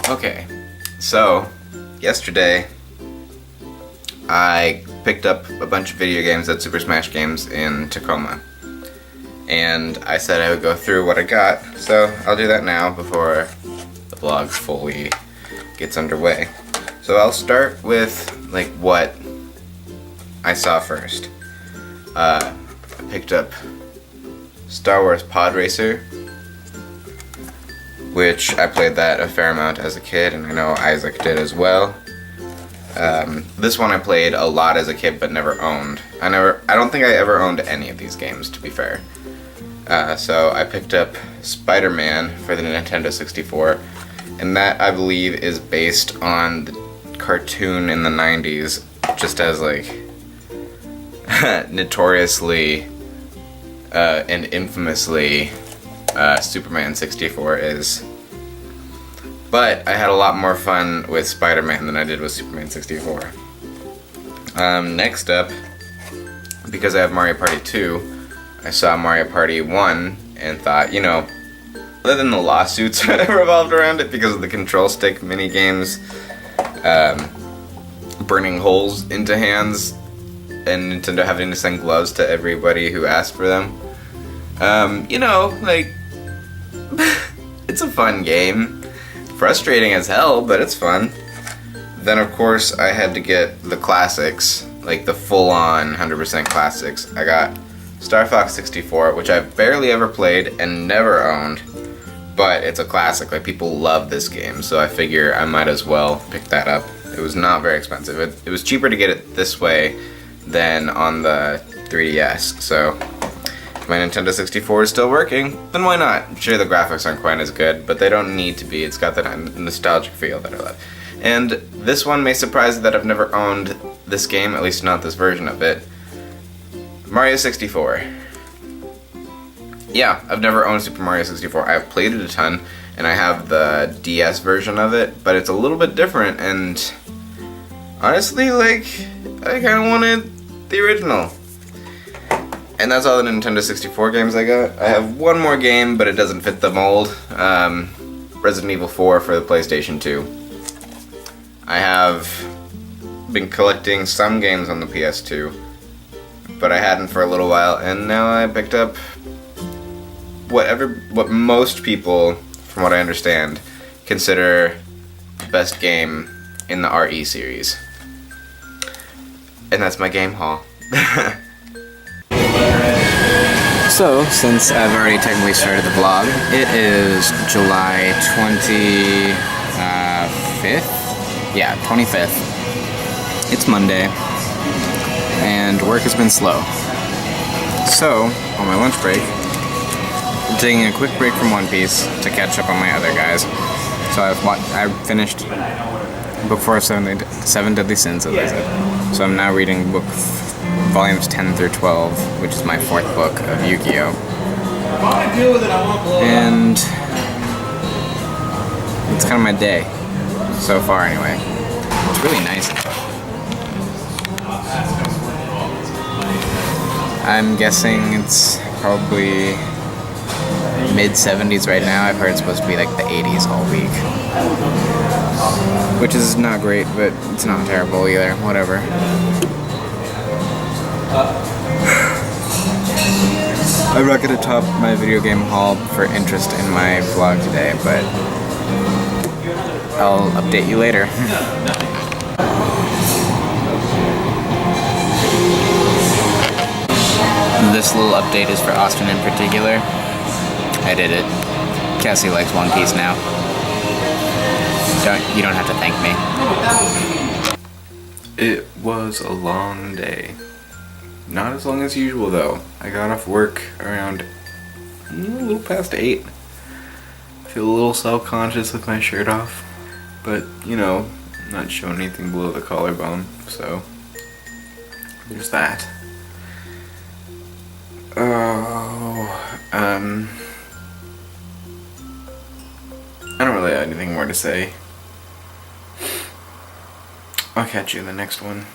Okay, so yesterday I picked up a bunch of video games at Super Smash Games in Tacoma, and I said I would go through what I got, so I'll do that now before the vlog fully gets underway. So I'll start with like what I saw first. I picked up Star Wars Pod Racer, which I played that a fair amount as a kid, and I know Isaac did as well. This one I played a lot as a kid but never owned. I don't think I ever owned any of these games, to be fair. So I picked up Spider-Man for the Nintendo 64, and that I believe is based on the cartoon in the 90s, just as like notoriously and infamously Superman 64 is. But I had a lot more fun with Spider-Man than I did with Superman 64. Next up, because I have Mario Party 2, I saw Mario Party 1 and thought, you know, other than the lawsuits that revolved around it because of the control stick mini games, burning holes into hands, and Nintendo having to send gloves to everybody who asked for them, you know, like, it's a fun game. Frustrating as hell, but it's fun. Then of course I had to get the classics, like the full-on 100% classics. I got Star Fox 64, which I've barely ever played and never owned, but it's a classic. Like, people love this game, so I figure I might as well pick that up. It was not very expensive. It was cheaper to get it this way than on the 3DS, so my Nintendo 64 is still working, then why not? Sure, the graphics aren't quite as good, but they don't need to be. It's got that nostalgic feel that I love. And this one may surprise you that I've never owned this game, at least not this version of it. Mario 64. Yeah, I've never owned Super Mario 64. I've played it a ton, and I have the DS version of it, but it's a little bit different, and honestly, like, I kinda wanted the original. And that's all the Nintendo 64 games I got. I have one more game, but it doesn't fit the mold. Resident Evil 4 for the PlayStation 2. I have been collecting some games on the PS2, but I hadn't for a little while, and now I picked up what most people, from what I understand, consider the best game in the RE series. And that's my game haul. So, since I've already technically started the vlog, it is July 25th? Yeah, 25th. It's Monday, and work has been slow. So, on my lunch break, I'm taking a quick break from One Piece to catch up on my other guys. So I finished book 4 of Seven Deadly Sins, as I said. So I'm now reading volumes 10 through 12, which is my 4th book of Yu-Gi-Oh! And it's kind of my day, so far anyway. It's really nice. I'm guessing it's probably mid-70s right now. I've heard it's supposed to be like the 80s all week. Which is not great, but it's not terrible either, whatever. I'm not going to top my video game haul for interest in my vlog today, but I'll update you later. This little update is for Austin in particular. I did it. Cassie likes One Piece now. You don't have to thank me. It was a long day. Not as long as usual though. I got off work around a little past 8. I feel a little self-conscious with my shirt off, but you know, I'm not showing anything below the collarbone, so there's that. I don't really have anything more to say. I'll catch you in the next one.